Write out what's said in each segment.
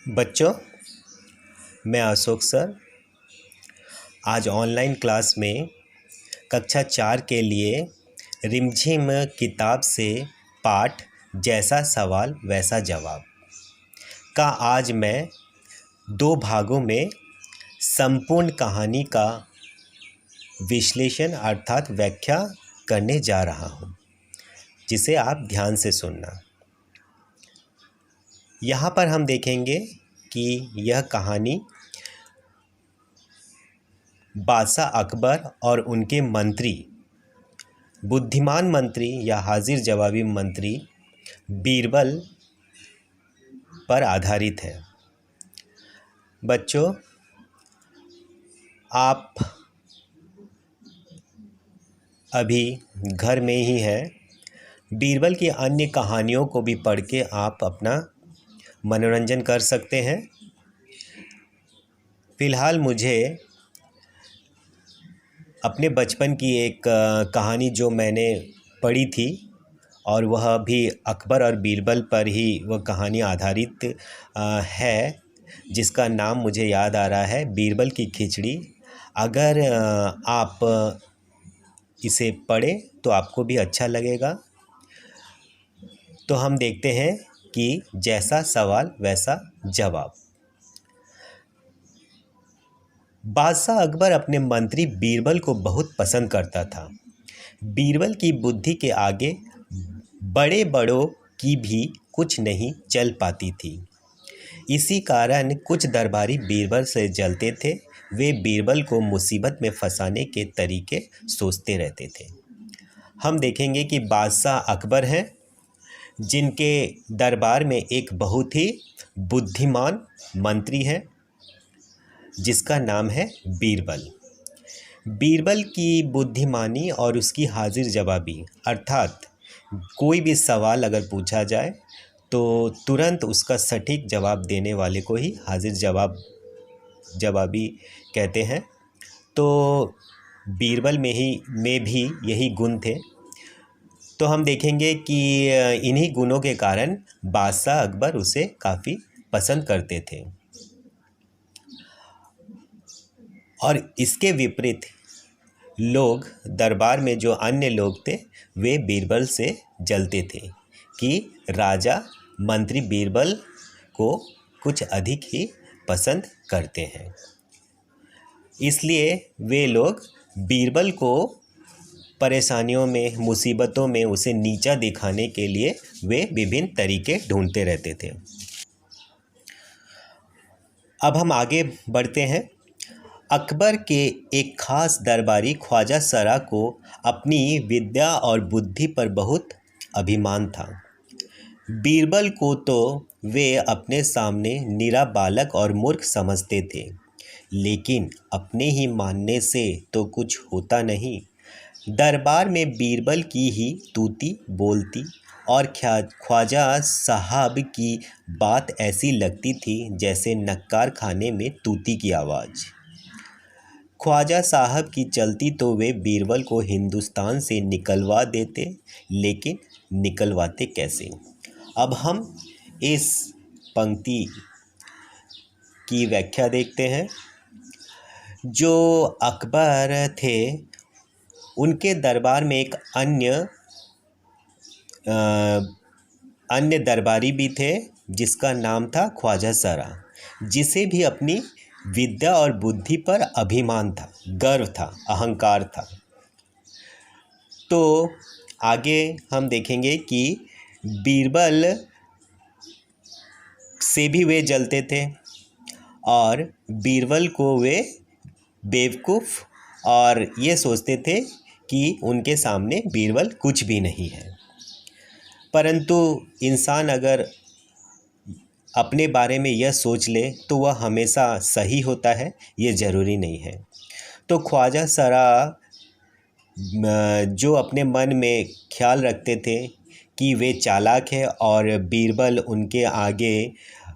बच्चों, मैं अशोक सर आज ऑनलाइन क्लास में कक्षा 4 के लिए रिमझिम किताब से पाठ जैसा सवाल वैसा जवाब का आज मैं 2 भागों में संपूर्ण कहानी का विश्लेषण अर्थात व्याख्या करने जा रहा हूँ, जिसे आप ध्यान से सुनना। यहाँ पर हम देखेंगे कि यह कहानी बादशाह अकबर और उनके मंत्री, बुद्धिमान मंत्री या हाजिर जवाबी मंत्री बीरबल पर आधारित है। बच्चों, आप अभी घर में ही हैं। बीरबल की अन्य कहानियों को भी पढ़ के आप अपना मनोरंजन कर सकते हैं। फ़िलहाल मुझे अपने बचपन की एक कहानी जो मैंने पढ़ी थी और वह भी अकबर और बीरबल पर ही वह कहानी आधारित है, जिसका नाम मुझे याद आ रहा है बीरबल की खिचड़ी। अगर आप इसे पढ़ें तो आपको भी अच्छा लगेगा। तो हम देखते हैं कि जैसा सवाल वैसा जवाब। बादशाह अकबर अपने मंत्री बीरबल को बहुत पसंद करता था। बीरबल की बुद्धि के आगे बड़े बड़ों की भी कुछ नहीं चल पाती थी। इसी कारण कुछ दरबारी बीरबल से जलते थे। वे बीरबल को मुसीबत में फंसाने के तरीके सोचते रहते थे। हम देखेंगे कि बादशाह अकबर हैं, जिनके दरबार में एक बहुत ही बुद्धिमान मंत्री है जिसका नाम है बीरबल। बीरबल की बुद्धिमानी और उसकी हाजिर जवाबी अर्थात कोई भी सवाल अगर पूछा जाए तो तुरंत उसका सटीक जवाब देने वाले को ही हाजिर जवाबी कहते हैं। तो बीरबल में भी यही गुण थे। तो हम देखेंगे कि इन्हीं गुणों के कारण बादशाह अकबर उसे काफ़ी पसंद करते थे। और इसके विपरीत लोग दरबार में जो अन्य लोग थे वे बीरबल से जलते थे कि राजा मंत्री बीरबल को कुछ अधिक ही पसंद करते हैं। इसलिए वे लोग बीरबल को परेशानियों में, मुसीबतों में उसे नीचा दिखाने के लिए वे विभिन्न तरीके ढूंढते रहते थे। अब हम आगे बढ़ते हैं। अकबर के एक खास दरबारी ख्वाजा सरा को अपनी विद्या और बुद्धि पर बहुत अभिमान था। बीरबल को तो वे अपने सामने निरा बालक और मूर्ख समझते थे, लेकिन अपने ही मानने से तो कुछ होता नहीं। दरबार में बीरबल की ही तूती बोलती और ख्वाजा साहब की बात ऐसी लगती थी जैसे नक्कार खाने में तूती की आवाज़। ख्वाजा साहब की चलती तो वे बीरबल को हिंदुस्तान से निकलवा देते, लेकिन निकलवाते कैसे? अब हम इस पंक्ति की व्याख्या देखते हैं। जो अकबर थे उनके दरबार में एक अन्य दरबारी भी थे जिसका नाम था ख्वाजा सरा, जिसे भी अपनी विद्या और बुद्धि पर अभिमान था, गर्व था, अहंकार था। तो आगे हम देखेंगे कि बीरबल से भी वे जलते थे और बीरबल को वे बेवकूफ़ और ये सोचते थे कि उनके सामने बीरबल कुछ भी नहीं है। परंतु इंसान अगर अपने बारे में यह सोच ले तो वह हमेशा सही होता है, ये ज़रूरी नहीं है। तो ख्वाजा सरा जो अपने मन में ख्याल रखते थे कि वे चालाक है और बीरबल उनके आगे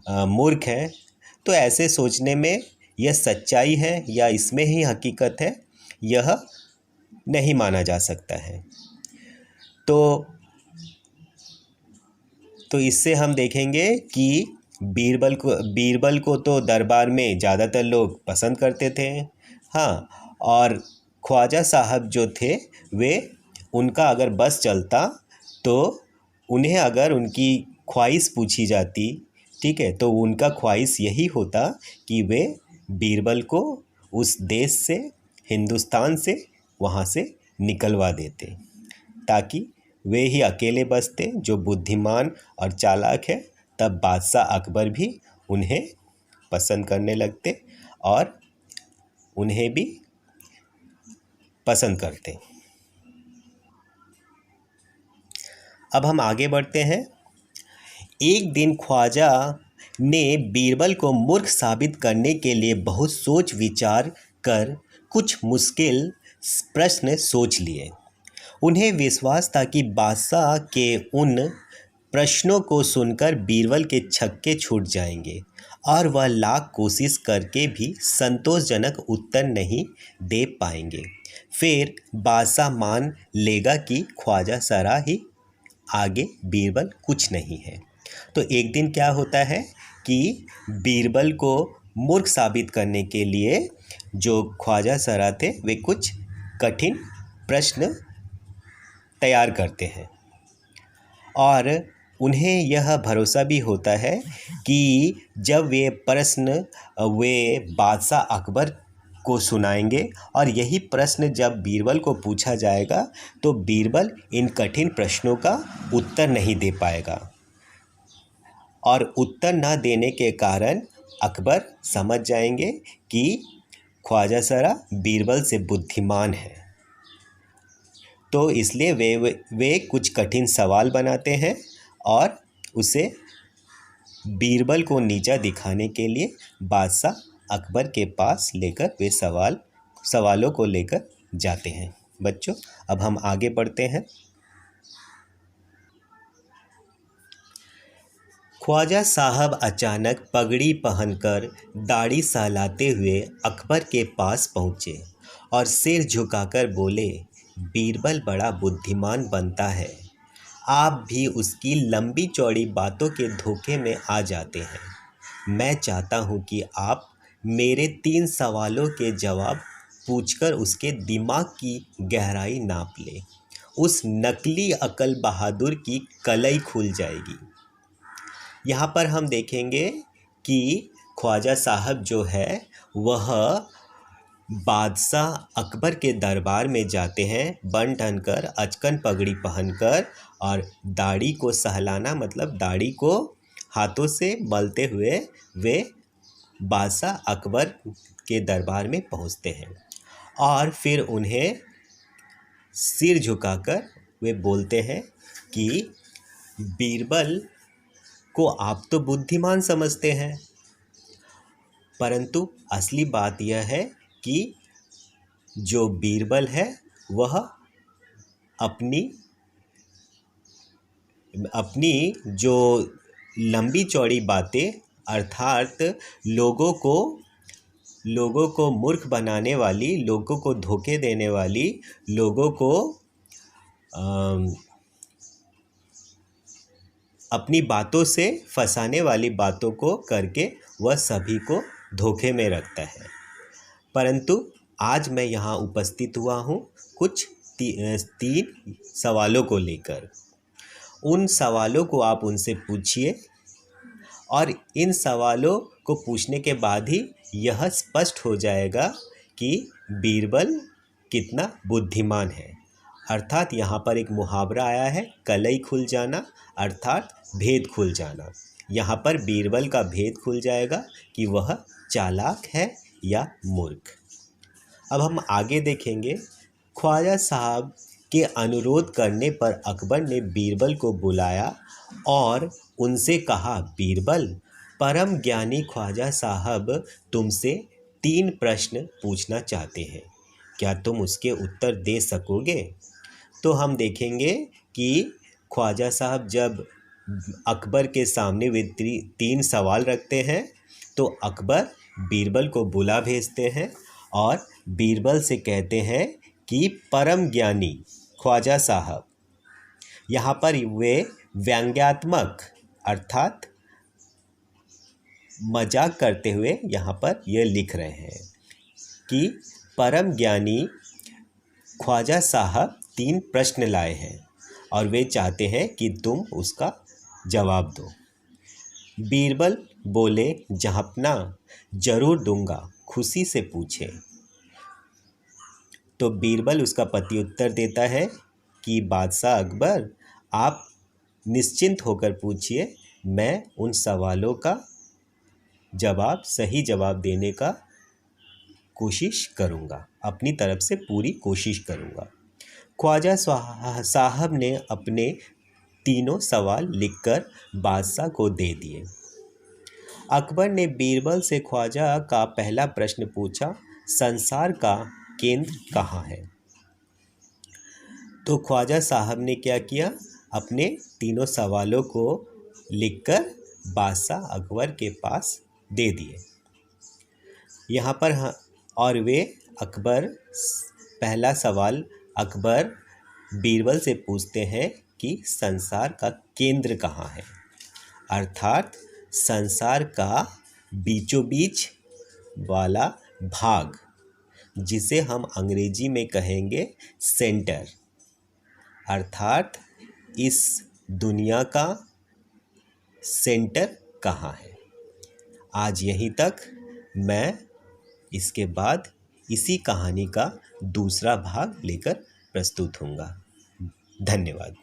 मूर्ख है, तो ऐसे सोचने में यह सच्चाई है या इसमें ही हकीकत है, यह नहीं माना जा सकता है। तो इससे हम देखेंगे कि बीरबल को तो दरबार में ज़्यादातर लोग पसंद करते थे। हाँ, और ख्वाजा साहब जो थे वे, उनका अगर बस चलता तो उन्हें अगर उनकी ख्वाहिश पूछी जाती, ठीक है, तो उनका ख्वाहिश यही होता कि वे बीरबल को उस देश से, हिंदुस्तान से, वहाँ से निकलवा देते, ताकि वे ही अकेले बचते जो बुद्धिमान और चालाक है। तब बादशाह अकबर भी उन्हें पसंद करने लगते और उन्हें भी पसंद करते। अब हम आगे बढ़ते हैं। एक दिन ख्वाजा ने बीरबल को मूर्ख साबित करने के लिए बहुत सोच विचार कर कुछ मुश्किल प्रश्न सोच लिए। उन्हें विश्वास था कि बादशाह के उन प्रश्नों को सुनकर बीरबल के छक्के छूट जाएंगे और वह लाख कोशिश करके भी संतोषजनक उत्तर नहीं दे पाएंगे। फिर बादशाह मान लेगा कि ख्वाजा सरा ही आगे बीरबल कुछ नहीं है। तो एक दिन क्या होता है कि बीरबल को मूर्ख साबित करने के लिए जो ख्वाजा सरा थे वे कुछ कठिन प्रश्न तैयार करते हैं और उन्हें यह भरोसा भी होता है कि जब वे प्रश्न वे बादशाह अकबर को सुनाएंगे और यही प्रश्न जब बीरबल को पूछा जाएगा तो बीरबल इन कठिन प्रश्नों का उत्तर नहीं दे पाएगा और उत्तर न देने के कारण अकबर समझ जाएंगे कि ख्वाजा सरा बीरबल से बुद्धिमान है। तो इसलिए वे कुछ कठिन सवाल बनाते हैं और उसे बीरबल को नीचा दिखाने के लिए बादशाह अकबर के पास लेकर वे सवालों को लेकर जाते हैं। बच्चों, अब हम आगे बढ़ते हैं। ख्वाजा साहब अचानक पगड़ी पहनकर दाढ़ी सहलाते हुए अकबर के पास पहुँचे और सिर झुकाकर बोले, बीरबल बड़ा बुद्धिमान बनता है, आप भी उसकी लंबी चौड़ी बातों के धोखे में आ जाते हैं। मैं चाहता हूँ कि आप मेरे 3 सवालों के जवाब पूछकर उसके दिमाग की गहराई नाप लें। उस नकली अकल बहादुर की कलई खुल जाएगी। यहाँ पर हम देखेंगे कि ख्वाजा साहब जो है वह बादशाह अकबर के दरबार में जाते हैं बन ठन कर, अचकन पगड़ी पहनकर, और दाढ़ी को सहलाना मतलब दाढ़ी को हाथों से मलते हुए वे बादशाह अकबर के दरबार में पहुंचते हैं और फिर उन्हें सिर झुकाकर वे बोलते हैं कि बीरबल को आप तो बुद्धिमान समझते हैं, परंतु असली बात यह है कि जो बीरबल है वह अपनी जो लंबी चौड़ी बातें अर्थात लोगों को मूर्ख बनाने वाली, लोगों को धोखे देने वाली, लोगों को अपनी बातों से फंसाने वाली बातों को करके वह सभी को धोखे में रखता है। परंतु आज मैं यहाँ उपस्थित हुआ हूँ कुछ 3 सवालों को लेकर। उन सवालों को आप उनसे पूछिए और इन सवालों को पूछने के बाद ही यह स्पष्ट हो जाएगा कि बीरबल कितना बुद्धिमान है। अर्थात यहाँ पर एक मुहावरा आया है, कलई खुल जाना, अर्थात भेद खुल जाना। यहाँ पर बीरबल का भेद खुल जाएगा कि वह चालाक है या मूर्ख। अब हम आगे देखेंगे। ख्वाजा साहब के अनुरोध करने पर अकबर ने बीरबल को बुलाया और उनसे कहा, बीरबल, परम ज्ञानी ख्वाजा साहब तुमसे 3 प्रश्न पूछना चाहते हैं, क्या तुम उसके उत्तर दे सकोगे? तो हम देखेंगे कि ख्वाजा साहब जब अकबर के सामने वे 3 सवाल रखते हैं तो अकबर बीरबल को बुला भेजते हैं और बीरबल से कहते हैं कि परम ज्ञानी ख्वाजा साहब, यहाँ पर वे व्यंग्यात्मक अर्थात मजाक करते हुए यहाँ पर यह लिख रहे हैं कि परम ज्ञानी ख्वाजा साहब 3 प्रश्न लाए हैं और वे चाहते हैं कि तुम उसका जवाब दो। बीरबल बोले, जहाँपना, जरूर दूंगा, खुशी से पूछे। तो बीरबल उसका पति उत्तर देता है कि बादशाह अकबर, आप निश्चिंत होकर पूछिए, मैं उन सवालों का सही जवाब देने का कोशिश करूँगा, अपनी तरफ से पूरी कोशिश करूँगा। ख्वाजा साहब ने अपने तीनों सवाल लिखकर बादशाह को दे दिए। अकबर ने बीरबल से ख्वाजा का पहला प्रश्न पूछा, संसार का केंद्र कहाँ है? तो ख्वाजा साहब ने क्या किया, अपने तीनों सवालों को लिखकर बादशाह अकबर के पास दे दिए। यहाँ पर और वे पहला सवाल अकबर बीरबल से पूछते हैं कि संसार का केंद्र कहाँ है, अर्थात संसार का बीचों बीच वाला भाग, जिसे हम अंग्रेजी में कहेंगे सेंटर, अर्थात इस दुनिया का सेंटर कहाँ है। आज यहीं तक। मैं इसके बाद इसी कहानी का दूसरा भाग लेकर प्रस्तुत होऊंगा। धन्यवाद।